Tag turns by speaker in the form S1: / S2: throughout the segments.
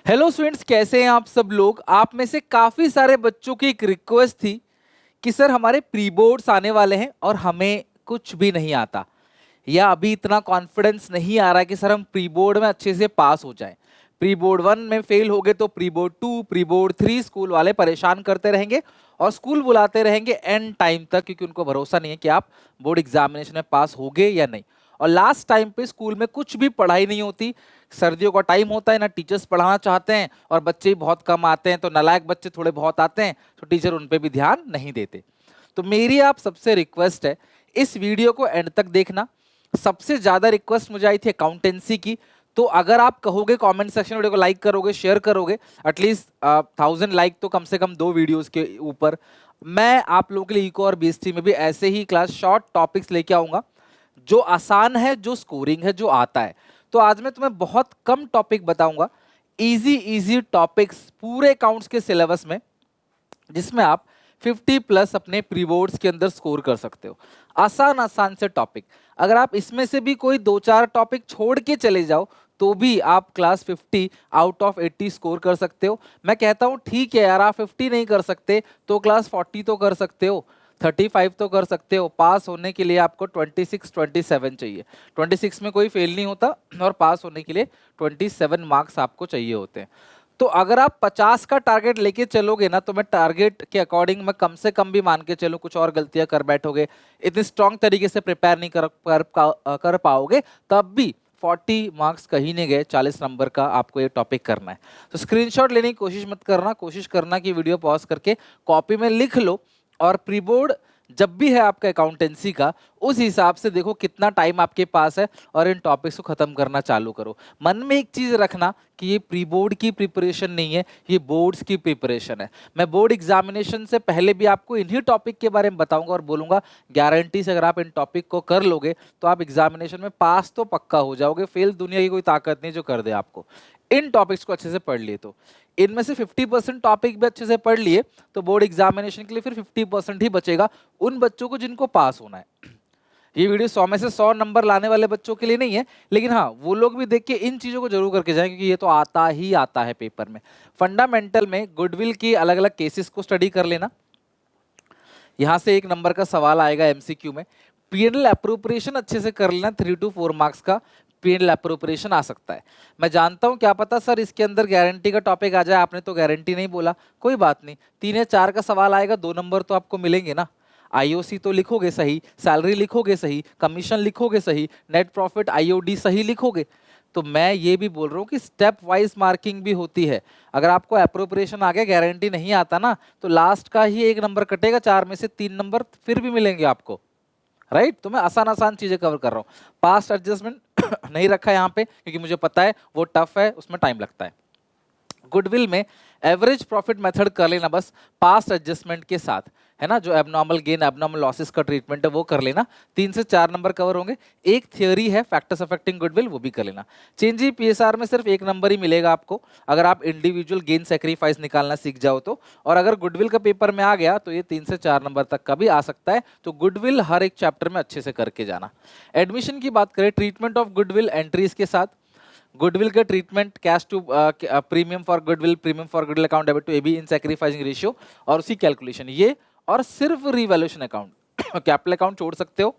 S1: Hello students, कैसे हैं आप सब लोग। आप में से काफी सारे बच्चों की एक रिक्वेस्ट थी कि सर हमारे प्री बोर्ड्स आने वाले हैं और हमें कुछ भी नहीं आता, या अभी इतना कॉन्फिडेंस नहीं आ रहा है कि सर हम प्री बोर्ड में अच्छे से पास हो जाएं। प्री बोर्ड 1 में फेल हो गए तो pre board 2, pre board 3 school वाले परेशान करते रहेंगे और स्कूल बुलाते रहेंगे एंड टाइम तक, क्योंकि उनको भरोसा नहीं है कि आप बोर्ड एग्जामिनेशन में पास होगे या नहीं। और लास्ट टाइम पे स्कूल में कुछ भी पढ़ाई नहीं होती। सर्दियों का टाइम होता है ना, टीचर्स पढ़ाना चाहते हैं और बच्चे ही बहुत कम आते हैं, तो नालायक बच्चे थोड़े बहुत आते हैं तो टीचर उन पे भी ध्यान नहीं देते। तो मेरी आप सबसे रिक्वेस्ट है, इस वीडियो को एंड तक देखना। सबसे ज्यादा रिक्वेस्ट मुझे आई थी अकाउंटेंसी की, तो अगर आप कहोगे कमेंट सेक्शन वीडियो को लाइक करोगे, शेयर करोगे, एटलीस्ट 1000 लाइक तो कम से कम 2 वीडियोस के ऊपर, मैं आप लोगों के लिए इको और बीएसटी में भी ऐसे ही क्लास शॉर्ट टॉपिक्स लेके आऊंगा जो आसान है, जो स्कोरिंग है, जो आता है। तो आज मैं तुम्हें बहुत कम टॉपिक बताऊंगा, इजी इजी टॉपिक्स पूरे अकाउंट्स के सिलेबस में, जिसमें आप 50 प्लस अपने प्री बोर्ड्स के अंदर स्कोर कर सकते हो। आसान आसान से टॉपिक, अगर आप इसमें से भी कोई 2-4 टॉपिक छोड़ के चले जाओ तो भी आप क्लास 50 आउट ऑफ 80 स्कोर कर सकते हो। मैं कहता हूं ठीक है यार, आप 50 नहीं कर सकते तो क्लास 40 तो कर सकते हो, 35 तो कर सकते हो। पास होने के लिए आपको 26-27 चाहिए। 26 में कोई फेल नहीं होता और पास होने के लिए 27 मार्क्स आपको चाहिए होते हैं। तो अगर आप 50 का टारगेट लेके चलोगे ना, तो मैं टारगेट के अकॉर्डिंग मैं कम से कम भी मान के चलूं, कुछ और गलतियां कर बैठोगे, इतनी स्ट्रांग तरीके से प्रिपेयर नहीं कर पाओगे, तब भी 40 मार्क्स कहीं नहीं गए। 40 नंबर का आपको ये टॉपिक करना है। तो स्क्रीनशॉट लेने की कोशिश मत करना, कोशिश करना कि वीडियो पॉज करके कॉपी में लिख लो, और प्री बोर्ड जब भी है आपका अकाउंटेंसी का, उस हिसाब से देखो कितना टाइम आपके पास है और इन टॉपिक्स को खत्म करना चालू करो। मन में एक चीज रखना कि ये प्री बोर्ड की प्रिपरेशन नहीं है, ये बोर्ड्स की प्रिपरेशन है। मैं बोर्ड एग्जामिनेशन से पहले भी आपको इन्हीं टॉपिक के बारे में बताऊंगा और बोलूंगा गारंटी से अगर आप इन टॉपिक को कर लोगे तो आप एग्जामिनेशन में पास तो पक्का हो जाओगे। फेल दुनिया की कोई ताकत नहीं जो कर दे आपको। इन टॉपिक्स को अच्छे से पढ़ लिए तो इनमें से 50% टॉपिक भी अच्छे से पढ़ लिए तो बोर्ड एग्जामिनेशन के लिए फिर 50% ही बचेगा उन बच्चों को जिनको पास होना है। ये वीडियो 100 में से 100 नंबर लाने वाले बच्चों के लिए नहीं है, लेकिन हाँ वो लोग भी देख के इन चीजों को जरूर करके जाएं, क्योंकि ये तो आता ही आता है पेपर में। फंडामेंटल में गुडविल की अलग अलग केसेस को स्टडी कर लेना, यहां से 1 नंबर का सवाल आएगा एमसीक्यू में। पीएनएल अप्रोप्रिएशन अच्छे से कर लेना, 3 to 4 मार्क्स का पीएनएल अप्रोप्रिएशन आ सकता है। मैं जानता हूं क्या पता सर इसके अंदर गारंटी का टॉपिक आ जाए, आपने तो गारंटी नहीं बोला, कोई बात नहीं। 3 या 4 का सवाल आएगा, 2 नंबर तो आपको मिलेंगे ना। आईओसी तो लिखोगे सही, सैलरी लिखोगे सही, कमीशन लिखोगे सही, नेट प्रॉफिट आईओडी सही लिखोगे। तो मैं ये भी बोल रहा हूँ कि स्टेप वाइज मार्किंग भी होती है। अगर आपको अप्रोप्रिएशन आ गया, गारंटी नहीं आता ना, तो लास्ट का ही 1 नंबर कटेगा, 4 में से 3 नंबर फिर भी मिलेंगे आपको। राइट, तो मैं आसान आसान चीजें कवर कर रहा हूँ। पास्ट एडजस्टमेंट नहीं रखा यहाँ पे क्योंकि मुझे पता है वो टफ है, उसमें टाइम लगता है। गुडविल में एवरेज प्रॉफिट मेथड कर लेना बस, पास्ट एडजस्टमेंट के साथ, है ना। जो एबनॉर्मल गेन एबनॉर्मल लॉसेस का ट्रीटमेंट है वो कर लेना। 3 से 4 नंबर कवर होंगे। एक थियोरी है फैक्टर्स अफेक्टिंग गुडविल, वो भी कर लेना। चेंज ई पीएसआर में सिर्फ 1 नंबर ही मिलेगा आपको अगर आप इंडिविजुअल गेन सेक्रीफाइस निकालना सीख जाओ तो। और अगर गुडविल का पेपर में आ गया तो ये 3 से 4 नंबर तक का भी आ सकता है। तो गुडविल हर एक चैप्टर में अच्छे से करके जाना। एडमिशन की बात करें, ट्रीटमेंट ऑफ गुडविल एंट्रीज के साथ, गुडविल का treatment cash to premium for goodwill, premium for goodwill account debit to AB in sacrificing ratio, और उसकी कैलकुलेशन ये, और सिर्फ रिवैल्यूएशन अकाउंट कैपिटल अकाउंट छोड़ सकते हो,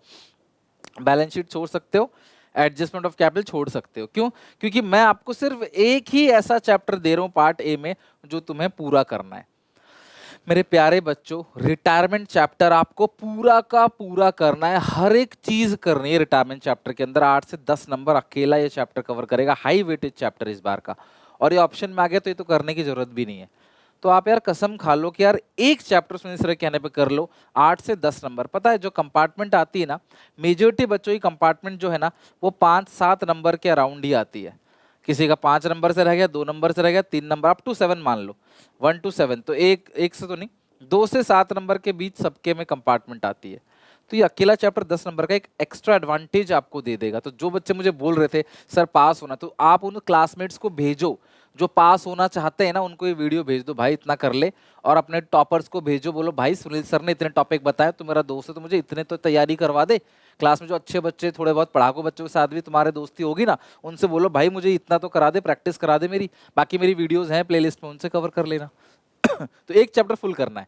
S1: बैलेंस शीट छोड़ सकते हो, एडजस्टमेंट ऑफ कैपिटल छोड़ सकते हो। क्यों? क्योंकि मैं आपको सिर्फ एक ही ऐसा चैप्टर दे रहा हूं पार्ट ए में जो तुम्हें पूरा करना है। मेरे प्यारे बच्चों, रिटायरमेंट चैप्टर आपको पूरा का पूरा करना है, हर एक चीज करनी है रिटायरमेंट चैप्टर के अंदर। 8 से 10 नंबर अकेला ये चैप्टर कवर करेगा, हाई वेटेज चैप्टर इस बार का। और ये ऑप्शन में आ गया तो ये तो करने की जरूरत भी नहीं है। तो आप यार कसम खा लो कि यार एक चैप्टर सुनील सर के कहने पे कर लो, 8 से 10 नंबर। पता है जो कंपार्टमेंट आती है ना, मेजोरिटी बच्चों की कंपार्टमेंट जो है ना, वो 5-7 नंबर के अराउंड ही आती है। किसी का 5 नंबर से रह गया, 2 नंबर से रह गया, 3 नंबर, अप टू 7 मान लो, 1 to 7, तो एक से तो नहीं, 2 से 7 नंबर के बीच सबके में कंपार्टमेंट आती है। तो ये अकेला चैप्टर 10 नंबर का एक एक्स्ट्रा एडवांटेज आपको दे देगा। तो जो बच्चे मुझे बोल रहे थे सर पास होना, तो आप उन क्लासमेट्स को भेजो जो पास होना चाहते हैं ना उनको ये वीडियो भेज दो भाई, इतना कर ले, और अपने टॉपर्स को भेजो, बोलो भाई सुनील सर ने इतने टॉपिक बताए, तू मेरा दोस्त है तो मुझे इतने तो तैयारी करवा दे। क्लास में जो अच्छे बच्चे थोड़े बहुत पढ़ाकू बच्चों के साथ भी तुम्हारे दोस्ती होगी ना, उनसे बोलो भाई मुझे इतना तो करा दे, प्रैक्टिस करा दे मेरी, बाकी मेरी वीडियोस हैं प्लेलिस्ट में, उनसे कवर कर लेना। तो एक चैप्टर फुल करना है।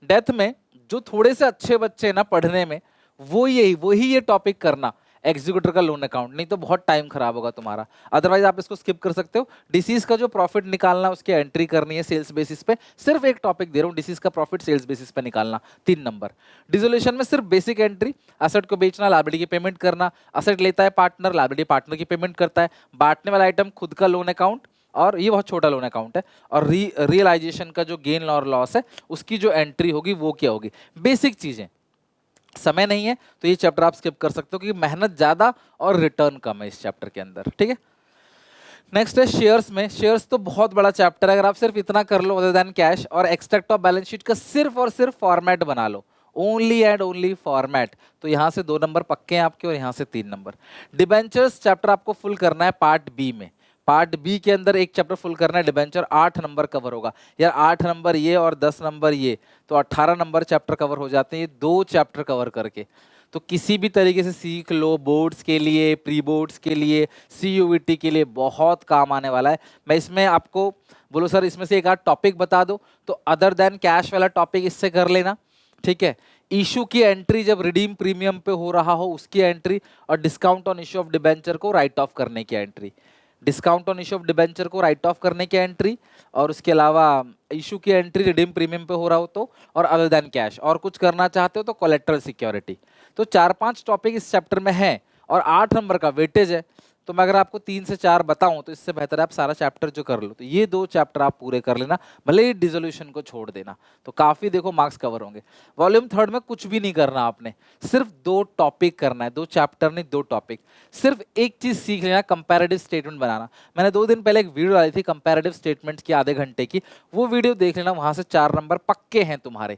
S1: डेथ में जो थोड़े से अच्छे बच्चे हैं ना पढ़ने में, वही ये टॉपिक करना, एग्जीक्यूटर का लोन अकाउंट, नहीं तो बहुत टाइम खराब होगा तुम्हारा। अदरवाइज आप इसको स्किप कर सकते हो। डिसीज का जो प्रॉफिट निकालना उसकी एंट्री करनी है सेल्स बेसिस पे, सिर्फ एक टॉपिक दे रहा हूँ, डिसीज का प्रॉफिट सेल्स बेसिस पे निकालना, 3 नंबर। डिसोल्यूशन में सिर्फ बेसिक एंट्री, असेट को बेचना, लायबिलिटी की पेमेंट करना, असेट लेता है पार्टनर, लायबिलिटी पार्टनर की पेमेंट करता है, बांटने वाला आइटम खुद का लोन अकाउंट, और ये बहुत छोटा लोन अकाउंट है, और रियलाइजेशन का जो गेन और लॉस है उसकी जो एंट्री होगी वो क्या होगी, बेसिक चीजें। समय नहीं है तो ये चैप्टर आप स्किप कर सकते हो क्योंकि मेहनत ज्यादा और रिटर्न कम है इस चैप्टर के अंदर, ठीक है। नेक्स्ट है शेयर्स में। शेयर्स तो बहुत बड़ा चैप्टर है, अगर आप सिर्फ इतना कर लो अदर देन कैश और एक्सट्रैक्ट ऑफ बैलेंस शीट का सिर्फ और सिर्फ फॉर्मेट बना लो, ओनली एंड ओनली फॉर्मेट, तो यहां से 2 नंबर पक्के हैं आपके और यहां से 3 नंबर। डिबेंचर्स चैप्टर आपको फुल करना है पार्ट बी में, पार्ट बी के अंदर एक चैप्टर फुल करना है डिबेंचर, 8 नंबर कवर होगा यार, 8 नंबर ये और 10 नंबर ये, तो 18 नंबर चैप्टर कवर हो जाते हैं ये 2 चैप्टर कवर करके। तो किसी भी तरीके से सीख लो, बोर्ड्स के लिए, प्री बोर्ड्स के लिए, CUET के लिए बहुत काम आने वाला है। मैं इसमें आपको बोलो सर इसमें से एक आध टॉपिक बता दो, तो अदर देन कैश वाला टॉपिक इससे कर लेना, ठीक है। इशू की एंट्री जब रिडीम प्रीमियम पे हो रहा हो उसकी एंट्री, और discount on issue of debenture को राइट ऑफ करने की entry, discount on issue of debenture को राइट ऑफ करने की एंट्री, और उसके अलावा इशू की एंट्री रिडीम प्रीमियम पे हो रहा हो तो, और अदर देन कैश, और कुछ करना चाहते हो तो कोलेट्रल सिक्योरिटी। तो 4-5 टॉपिक इस चैप्टर में है और 8 नंबर का वेटेज है। तो मैं अगर आपको 3 से 4 बताऊं तो इससे बेहतर है आप सारा चैप्टर जो कर लो, तो ये 2 चैप्टर आप पूरे कर लेना, भले ही डिसोल्यूशन को छोड़ देना, तो काफी देखो मार्क्स कवर होंगे। वॉल्यूम 3 में कुछ भी नहीं करना आपने, सिर्फ 2 टॉपिक करना है, 2 चैप्टर नहीं 2 टॉपिक। सिर्फ एक चीज सीख लेना, कंपैरेटिव स्टेटमेंट बनाना। मैंने 2 दिन पहले एक वीडियो डाली थी कंपैरेटिव स्टेटमेंट की आधे घंटे की, वो वीडियो देख लेना, वहां से 4 नंबर पक्के हैं तुम्हारे।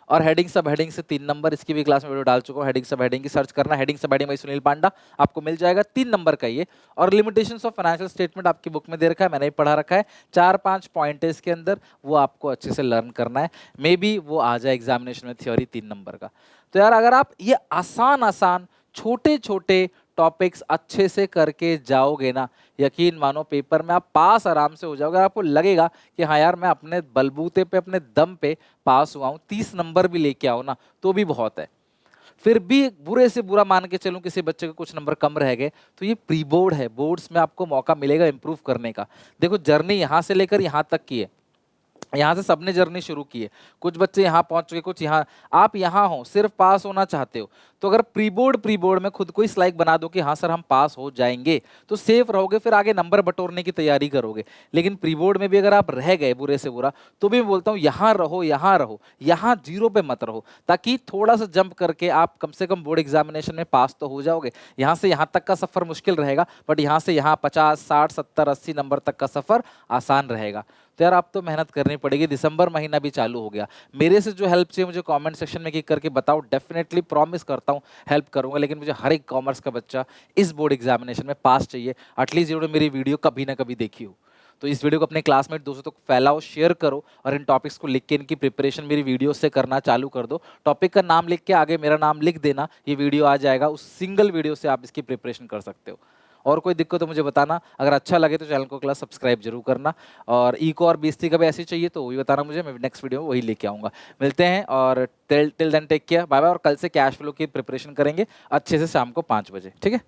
S1: और हेडिंग सब हेडिंग से 3 नंबर, इसकी भी क्लास में वीडियो डाल चुका हूँ, हेडिंग सब हेडिंग की सर्च करना, हेडिंग सब हेडिंग बाई सुनील पांडा, आपको मिल जाएगा, 3 नंबर का ये। और लिमिटेशंस ऑफ फाइनेंशियल स्टेटमेंट आपकी बुक में दे रखा है, मैंने भी पढ़ा रखा है, 4-5 पॉइंट है इसके अंदर, वो आपको अच्छे से लर्न करना है, मे बी वो आ जाए एग्जामिनेशन में थ्योरी 3 नंबर का। तो यार अगर आप ये आसान छोटे छोटे टॉपिक्स अच्छे से करके जाओगे ना, यकीन मानो पेपर में आप पास आराम से हो जाओगे। आपको लगेगा कि हाँ यार मैं अपने बलबूते पे, अपने दम पे पास हुआ हूँ, 30 नंबर भी लेके आओ ना तो भी बहुत है। फिर भी बुरे से बुरा मान के चलूं किसी बच्चे के कुछ नंबर कम रह गए, तो ये प्री बोर्ड है, बोर्ड्स में आपको मौका मिलेगा इंप्रूव करने का। देखो जर्नी यहाँ से लेकर यहाँ तक की है, यहाँ से सबने जर्नी शुरू की है, कुछ बच्चे यहाँ पहुंच चुके, कुछ यहाँ, आप यहाँ हो सिर्फ पास होना चाहते हो, तो अगर प्री बोर्ड में खुद को ही स्लाइक बना दो कि हाँ सर हम पास हो जाएंगे, तो सेफ रहोगे, फिर आगे नंबर बटोरने की तैयारी करोगे। लेकिन प्री बोर्ड में भी अगर आप रह गए बुरे से बुरा, तो भी मैं बोलता हूँ यहाँ रहो, यहाँ 0 पे मत रहो, ताकि थोड़ा सा जंप करके आप कम से कम बोर्ड एग्जामिनेशन में पास तो हो जाओगे। यहाँ से यहाँ तक का सफर मुश्किल रहेगा, बट यहाँ से यहाँ 50, 60, 70, 80 नंबर तक का सफर आसान रहेगा। तो यार आप तो मेहनत करनी पड़ेगी, दिसंबर महीना भी चालू हो गया, मेरे से जो हेल्प चाहिए मुझे कमेंट सेक्शन में क्लिक करके बताओ, डेफिनेटली प्रॉमिस करता हूँ हेल्प करूंगा। लेकिन मुझे हर एक कॉमर्स का बच्चा इस बोर्ड एग्जामिनेशन में पास चाहिए, एटलीस्ट जिन्होंने मेरी वीडियो कभी ना कभी देखी हो। तो इस वीडियो को अपने क्लासमेट दोस्तों तक फैलाओ, शेयर करो, और इन टॉपिक्स को लिख के इनकी प्रिपरेशन मेरी वीडियो से करना चालू कर दो। टॉपिक का नाम लिख के आगे मेरा नाम लिख देना, ये वीडियो आ जाएगा, उस सिंगल वीडियो से आप इसकी प्रिपरेशन कर सकते हो। और कोई दिक्कत तो मुझे बताना, अगर अच्छा लगे तो चैनल को क्लास सब्सक्राइब जरूर करना, और इको और बीएसटी का भी ऐसे चाहिए तो वही बताना मुझे, मैं नेक्स्ट वीडियो में वही लेके आऊँगा। मिलते हैं, और till then take care, bye bye. और कल से कैश फ्लो की प्रिपरेशन करेंगे अच्छे से शाम को 5 बजे, ठीक है।